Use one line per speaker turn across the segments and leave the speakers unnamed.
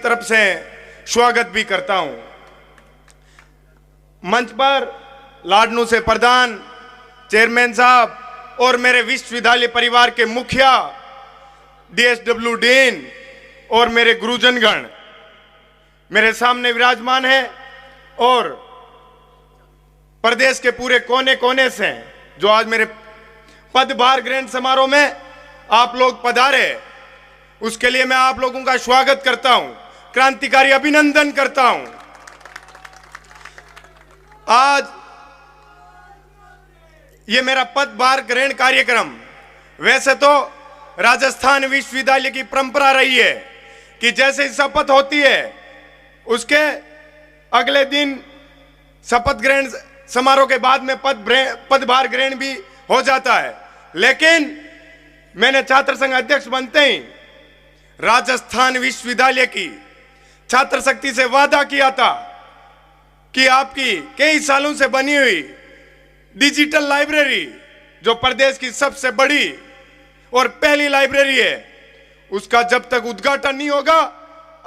तरफ से स्वागत भी करता हूं। मंच पर लाडनू से प्रधान, चेयरमैन साहब और मेरे विश्वविद्यालय परिवार के मुखिया, DSW डीन और मेरे गुरुजनगण मेरे सामने विराजमान है और प्रदेश के पूरे कोने कोने से जो आज मेरे पदभार ग्रहण समारोह में आप लोग पधारे, उसके लिए मैं आप लोगों का स्वागत करता हूं, क्रांतिकारी अभिनंदन करता हूं। आज ये मेरा पदभार ग्रहण कार्यक्रम, वैसे तो राजस्थान विश्वविद्यालय की परंपरा रही है कि जैसे ही शपथ होती है उसके अगले दिन शपथ ग्रहण समारोह के बाद में पदभार ग्रहण भी हो जाता है, लेकिन मैंने छात्र संघ अध्यक्ष बनते ही राजस्थान विश्वविद्यालय की छात्र शक्ति से वादा किया था कि आपकी कई सालों से बनी हुई डिजिटल लाइब्रेरी, जो प्रदेश की सबसे बड़ी और पहली लाइब्रेरी है, उसका जब तक उद्घाटन नहीं होगा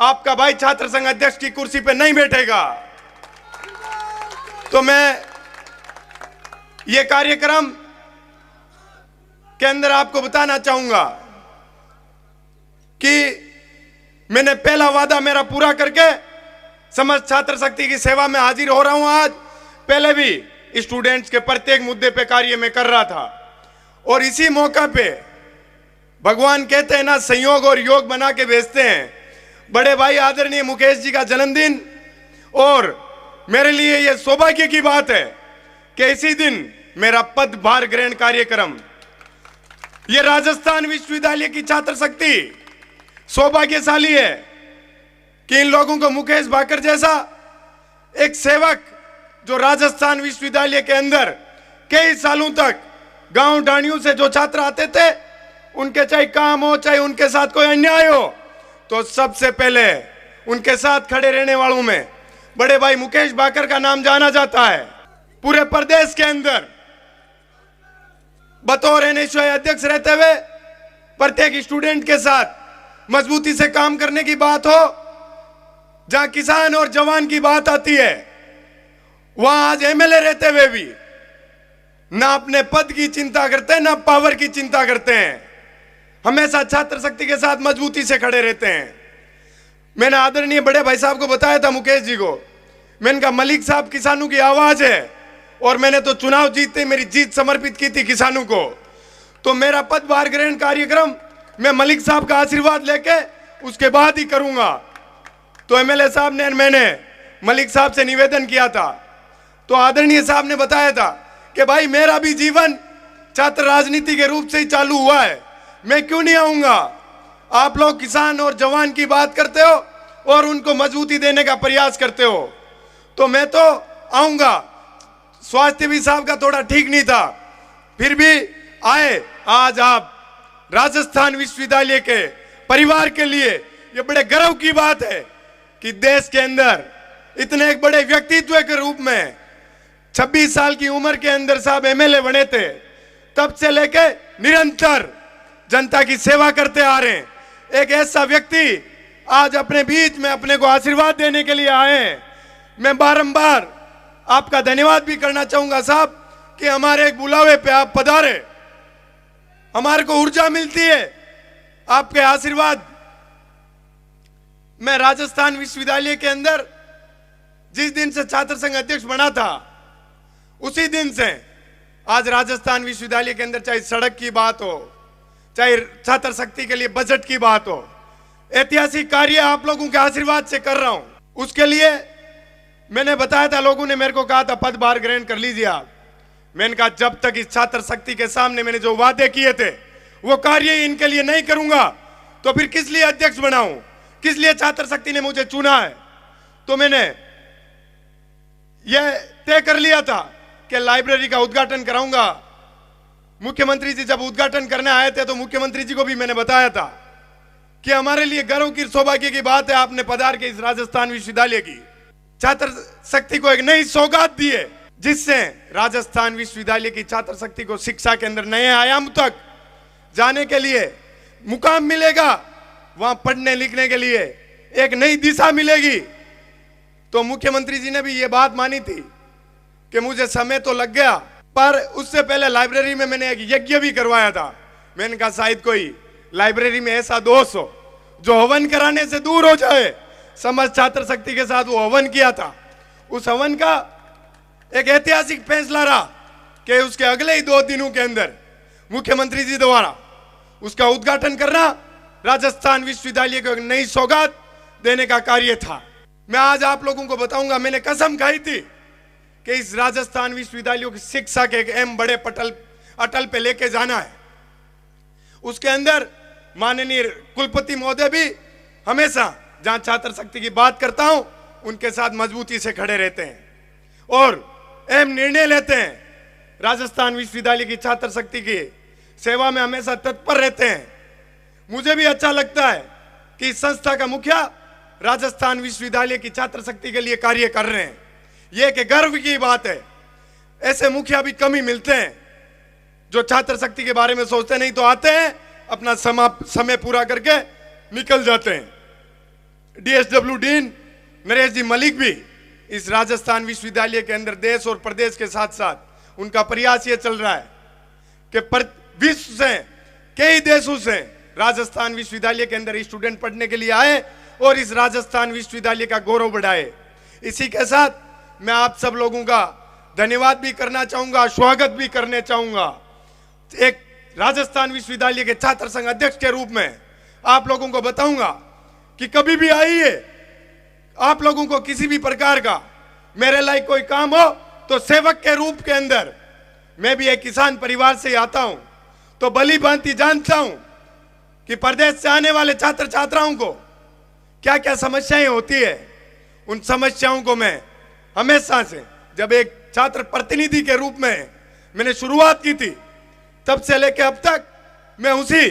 आपका भाई छात्र संघ अध्यक्ष की कुर्सी पे नहीं बैठेगा। तो मैं ये कार्यक्रम के अंदर आपको बताना चाहूंगा कि मैंने पहला वादा मेरा पूरा करके समस्त छात्र शक्ति की सेवा में हाजिर हो रहा हूं। आज पहले भी स्टूडेंट्स के प्रत्येक मुद्दे पे कार्य में कर रहा था और इसी मौका पे भगवान कहते हैं ना, संयोग और योग बना के भेजते हैं। बड़े भाई आदरणीय मुकेश जी का जन्मदिन और मेरे लिए यह सौभाग्य की बात है कि इसी दिन मेरा पदभार ग्रहण कार्यक्रम, ये राजस्थान विश्वविद्यालय की छात्र शक्ति सौभाग्यशाली है कि इन लोगों को मुकेश भाकर जैसा एक सेवक, जो राजस्थान विश्वविद्यालय के अंदर कई सालों तक गांव ढाणियों से जो छात्र आते थे, उनके चाहे काम हो चाहे उनके साथ कोई अन्याय हो, तो सबसे पहले उनके साथ खड़े रहने वालों में बड़े भाई मुकेश भाकर का नाम जाना जाता है। पूरे प्रदेश के अंदर बतौर NSY अध्यक्ष रहते हुए प्रत्येक स्टूडेंट के साथ मजबूती से काम करने की बात हो, जहां किसान और जवान की बात आती है, वहां आज MLA रहते हुए भी ना अपने पद की चिंता करते हैं ना पावर की चिंता करते हैं, हमेशा छात्र शक्ति के साथ मजबूती से खड़े रहते हैं। मैंने आदरणीय बड़े भाई साहब को बताया था, मुकेश जी को, मैंने कहा मलिक साहब किसानों की आवाज है और मैंने तो चुनाव जीतते मेरी जीत समर्पित की थी किसानों को। तो मेरा पदभार ग्रहण कार्यक्रम मैं मलिक साहब का आशीर्वाद लेके उसके बाद ही करूंगा। तो MLA साहब ने, मैंने मलिक साहब से निवेदन किया था, तो आदरणीय साहब ने बताया था कि भाई मेरा भी जीवन छात्र राजनीति के रूप से ही चालू हुआ है, मैं क्यों नहीं आऊंगा। आप लोग किसान और जवान की बात करते हो और उनको मजबूती देने का प्रयास करते हो, तो मैं तो आऊंगा। स्वास्थ्य भी साहब का थोड़ा ठीक नहीं था, फिर भी आए। आज आप राजस्थान विश्वविद्यालय के परिवार के लिए ये बड़े गर्व की बात है कि देश के अंदर इतने एक बड़े व्यक्तित्व के रूप में 26 साल की उम्र के अंदर साहब MLA बने थे, तब से लेके निरंतर जनता की सेवा करते आ रहे हैं। एक ऐसा व्यक्ति आज अपने बीच में अपने को आशीर्वाद देने के लिए आए हैं। मैं बारंबार आपका धन्यवाद भी करना चाहूंगा साहब कि हमारे एक बुलावे पे आप पधारे, हमारे को ऊर्जा मिलती है आपके आशीर्वाद। मैं राजस्थान विश्वविद्यालय के अंदर जिस दिन से छात्र संघ अध्यक्ष बना था, उसी दिन से आज राजस्थान विश्वविद्यालय के अंदर चाहे सड़क की बात हो, चाहे छात्र शक्ति के लिए बजट की बात हो, ऐतिहासिक कार्य आप लोगों के आशीर्वाद से कर रहा हूं। उसके लिए मैंने बताया था, लोगों ने मेरे को कहा था पदभार ग्रहण कर लीजिए आप। मैंने कहा जब तक इस छात्र शक्ति के सामने मैंने जो वादे किए थे वो कार्य इनके लिए नहीं करूंगा तो फिर किस लिए अध्यक्ष बनाऊं, किस लिए छात्र शक्ति ने मुझे चुना है। तो मैंने यह तय कर लिया था कि लाइब्रेरी का उद्घाटन कराऊंगा। मुख्यमंत्री जी जब उद्घाटन करने आए थे तो मुख्यमंत्री जी को भी मैंने बताया था कि हमारे लिए गर्व की सौभाग्य की बात है आपने पधार के इस राजस्थान विश्वविद्यालय की छात्र शक्ति को एक नई सौगात दी है, जिससे राजस्थान विश्वविद्यालय की छात्र शक्ति को शिक्षा के अंदर नए आयाम तक जाने के लिए मुकाम मिलेगा। वहां पढ़ने लिखने के लिए एक नई दिशा मिलेगी। तो मुख्यमंत्री जी ने भी ये बात मानी थी कि मुझे समय तो लग गया, पर उससे पहले लाइब्रेरी में मैंने एक यज्ञ भी करवाया था। मैंने कहा शायद कोई लाइब्रेरी में ऐसा दोस्त हो जो हवन कराने से दूर हो जाए। समझ छात्र शक्ति के साथ वो हवन किया था। उस हवन का एक ऐतिहासिक फैसला रहा कि उसके अगले ही 2 दिनों के अंदर मुख्यमंत्री जी द्वारा उसका उद्घाटन करना, राजस्थान विश्वविद्यालय को एक नई सौगात देने का कार्य था। मैं आज आप लोगों को बताऊंगा, मैंने कसम खाई थी कि इस राजस्थान विश्वविद्यालय की शिक्षा के एक अहम बड़े अटल पे लेके जाना है। उसके अंदर माननीय कुलपति महोदय भी हमेशा जहां छात्र शक्ति की बात करता हूं उनके साथ मजबूती से खड़े रहते हैं और अहम निर्णय लेते हैं। राजस्थान विश्वविद्यालय की छात्र शक्ति की सेवा में हमेशा तत्पर रहते हैं। मुझे भी अच्छा लगता है कि इस संस्था का मुखिया राजस्थान विश्वविद्यालय की छात्र शक्ति के लिए कार्य कर रहे हैं। यह कि गर्व की बात है। ऐसे मुखिया भी कम ही मिलते हैं जो छात्र शक्ति के बारे में सोचते नहीं तो आते हैं, अपना समय पूरा करके निकल जाते हैं। डीएसडब्ल्यू डीन नरेश जी मलिक भी इस राजस्थान विश्वविद्यालय के अंदर देश और प्रदेश के साथ साथ उनका प्रयास ये चल रहा है कि विश्व से कई देशों से राजस्थान विश्वविद्यालय के अंदर स्टूडेंट पढ़ने के लिए आए और इस राजस्थान विश्वविद्यालय का गौरव बढ़ाए। इसी के साथ मैं आप सब लोगों का धन्यवाद भी करना चाहूंगा, स्वागत भी करने चाहूंगा। एक राजस्थान विश्वविद्यालय के छात्र संघ अध्यक्ष के रूप में आप लोगों को बताऊंगा कि कभी भी आइए, आप लोगों को किसी भी प्रकार का मेरे लायक कोई काम हो तो सेवक के रूप के अंदर, मैं भी एक किसान परिवार से आता हूं तो भली भांति जानता हूं कि प्रदेश से आने वाले छात्र छात्राओं को क्या क्या समस्याएं होती है। उन समस्याओं को मैं हमेशा से, जब एक छात्र प्रतिनिधि के रूप में मैंने शुरुआत की थी, तब से लेकर अब तक मैं उसी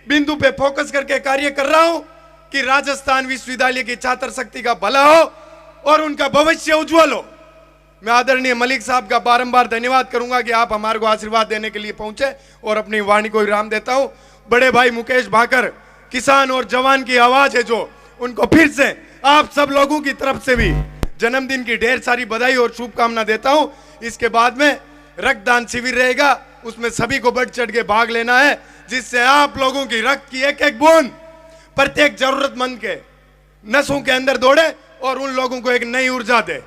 बिंदु पे फोकस करके कार्य कर रहा हूं कि राजस्थान विश्वविद्यालय की छात्र शक्ति का भला हो और उनका भविष्य उज्जवल हो। मैं आदरणीय मलिक साहब का बारंबार धन्यवाद करूंगा कि आप हमारे को आशीर्वाद देने के लिए पहुंचे और अपनी वाणी को विराम देता हूं। बड़े भाई मुकेश भाकर, किसान और जवान की आवाज है जो, उनको फिर से आप सब लोगों की तरफ से भी जन्मदिन की ढेर सारी बधाई और शुभकामना देता हूं। इसके बाद में रक्तदान शिविर रहेगा, उसमें सभी को बढ़ चढ़ के भाग लेना है, जिससे आप लोगों की रक्त की एक एक बूंद प्रत्येक जरूरतमंद के नसों के अंदर दौड़े और उन लोगों को एक नई ऊर्जा दे।